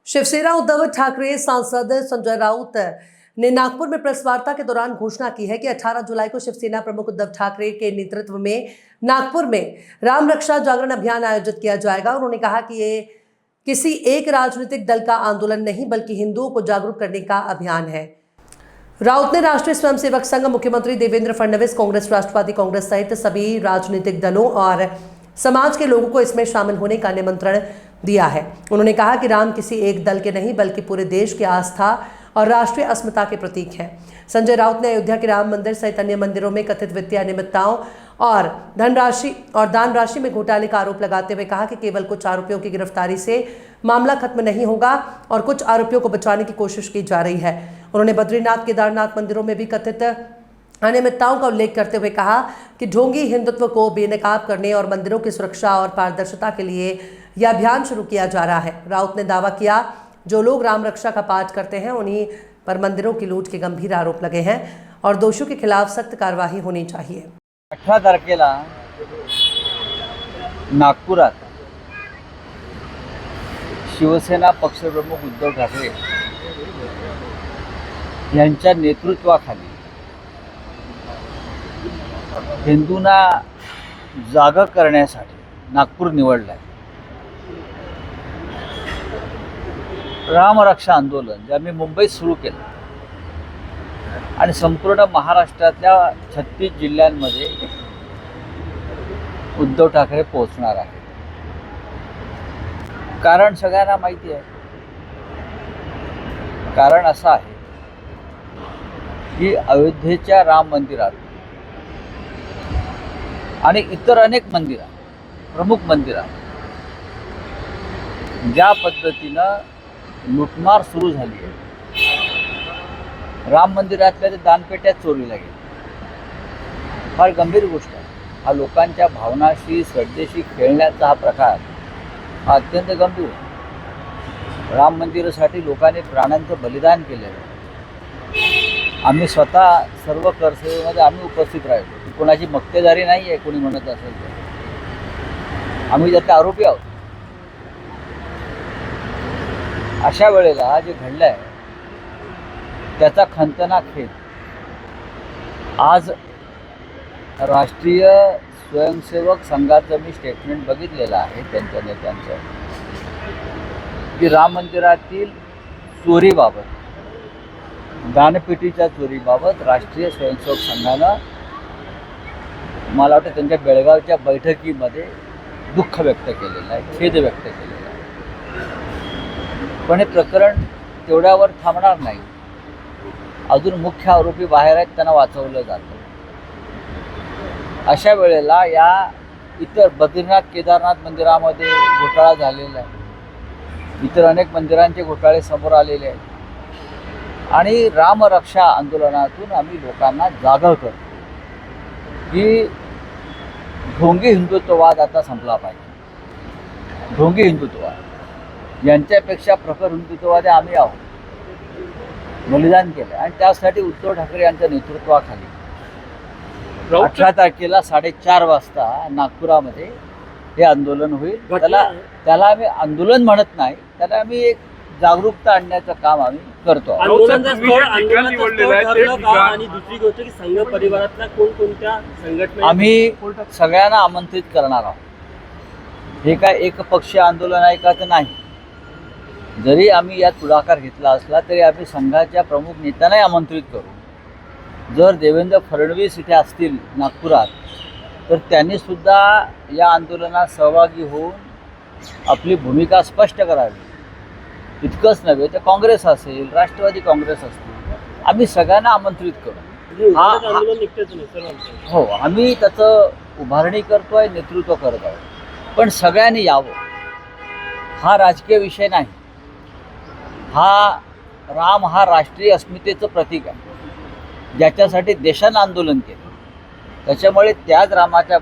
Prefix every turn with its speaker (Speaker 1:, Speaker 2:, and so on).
Speaker 1: शिवसेना उद्धव ठाकरे सांसद संजय राउत ने नागपुर में प्रेस वार्ता के दौरान घोषणा की है कि 18 जुलाई को शिवसेना प्रमुख उद्धव ठाकरे के नेतृत्व में नागपुर में राम रक्षा जागरण अभियान आयोजित किया जाएगा। उन्होंने कहा कि ये किसी एक राजनीतिक दल का आंदोलन नहीं बल्कि हिंदुओं को जागरूक करने का अभियान है। राउत ने राष्ट्रीय स्वयंसेवक संघ, मुख्यमंत्री देवेंद्र फडणवीस, कांग्रेस, राष्ट्रवादी कांग्रेस सहित सभी राजनीतिक दलों और समाज के लोगों को इसमें शामिल होने का निमंत्रण दिया है। उन्होंने कहा कि राम किसी एक दल के नहीं बल्कि पूरे देश की आस्था और राष्ट्रीय अस्मिता के प्रतीक हैं। संजय राउत ने अयोध्या के राम मंदिर सहित अन्य मंदिरों में कथित वित्तीय अनियमितताओं और दान राशि में घोटाले का आरोप लगाते हुए कहा कि केवल कुछ आरोपियों की गिरफ्तारी से मामला खत्म नहीं होगा और कुछ आरोपियों को बचाने की कोशिश की जा रही है। उन्होंने बद्रीनाथ, केदारनाथ मंदिरों में भी कथित अनियमितताओं का उल्लेख करते हुए कहा कि ढोंगी हिंदुत्व को बेनकाब करने और मंदिरों की सुरक्षा और पारदर्शिता के लिए यह अभियान शुरू किया जा रहा है। राउत ने दावा किया, जो लोग राम रक्षा का पाठ करते हैं उन्हीं पर मंदिरों की लूट के गंभीर आरोप लगे हैं और दोषियों के खिलाफ सख्त कार्रवाई होनी चाहिए।
Speaker 2: 18 तारखेला नागपुरात शिवसेना पक्षप्रमुख उद्धव ठाकरे यांच्या नेतृत्वाखाली हिंदूंना जागा करण्यासाठी नागपूर निवडलं आहे। रामरक्षा आंदोलन जे आम्ही मुंबईत सुरू केलं आणि संपूर्ण महाराष्ट्रातल्या 36 जिल्ह्यांमध्ये उद्धव ठाकरे पोहोचणार आहेत। कारण सगळ्यांना माहिती आहे। कारण असं आहे की अयोध्येच्या राम मंदिरात आणि इतर अनेक मंदिरात, प्रमुख मंदिरात ज्या पद्धतीनं लुटमार सुरू झाली आहे, राम मंदिरातल्या ते दानपेट्या चोरीला गेल्या, फार गंभीर गोष्ट आहे। हा लोकांच्या भावनाशी, श्रद्धेशी खेळण्याचा हा प्रकार हा अत्यंत गंभीर आहे। राम मंदिरासाठी लोकांनी प्राणांचं बलिदान केलेलं आहे। आम्ही स्वतः सर्व करसेवेमध्ये आम्ही उपस्थित राहिलो। कोणाची मक्तेदारी नाही आहे कोणी म्हणत असेल तर, आम्ही त्यातले आरोपी आहोत। अशा वेळेला जे घडलं आहे त्याचा खंतना खेद आज राष्ट्रीय स्वयंसेवक संघाचं मी स्टेटमेंट बघितलेलं आहे त्यांच्या नेत्यांचं, की राम मंदिरातील चोरीबाबत, दानपेटीच्या चोरीबाबत राष्ट्रीय स्वयंसेवक संघानं मला वाटतं त्यांच्या बेळगावच्या बैठकीमध्ये दुःख व्यक्त केलेलं आहे, खेद व्यक्त केलेला आहे। पण हे प्रकरण तेवढ्यावर थांबणार नाही। अजून मुख्य आरोपी बाहेर आहेत, त्यांना वाचवलं जातं। अशा वेळेला या इतर बद्रीनाथ, केदारनाथ मंदिरामध्ये घोटाळा झालेला आहे, इतर अनेक मंदिरांचे घोटाळे समोर आलेले आहेत आणि रामरक्षा आंदोलनातून आम्ही लोकांना जागा करतो की ढोंगी हिंदुत्ववाद आता संपला पाहिजे। ढोंगी हिंदुत्ववाद यांच्यापेक्षा प्रखर हिंदुत्ववादी आम्ही आहोत। बलिदान केलं आणि त्यासाठी उद्धव ठाकरे यांच्या नेतृत्वाखाली 18 तारखेला 4:30 वाजता नागपुरामध्ये हे आंदोलन होईल। त्याला आम्ही आंदोलन म्हणत नाही, त्याला आम्ही एक जागरूकता आणण्याचं काम आम्ही करतो।
Speaker 3: आणि दुसरी गोष्ट की संघ परिवारातल्या कोणकोणत्या संघटना
Speaker 2: आम्ही सगळ्यांना आमंत्रित करणार आहोत। हे काय एकपक्षीय आंदोलन आहे का तर नाही। जरी आम्ही यात पुढाकार घेतला असला तरी आम्ही संघाच्या प्रमुख नेत्यांनाही आमंत्रित करू। जर देवेंद्र फडणवीस इथे असतील नागपुरात तर त्यांनीसुद्धा या आंदोलनात सहभागी होऊन आपली भूमिका स्पष्ट करावी। इतकंच नव्हे तर काँग्रेस असेल, राष्ट्रवादी काँग्रेस असतील, आम्ही सगळ्यांना आमंत्रित करू। हो, आम्ही त्याचं उभारणी करतोय, नेतृत्व करत आहोत। पण सगळ्यांनी यावं। हा राजकीय विषय नाही। राम हा राष्ट्रीय अस्मितेचं प्रतीक आहे, ज्याच्यासाठी देशानं आंदोलन केलं। त्याच्यामुळे त्याच रामाच्या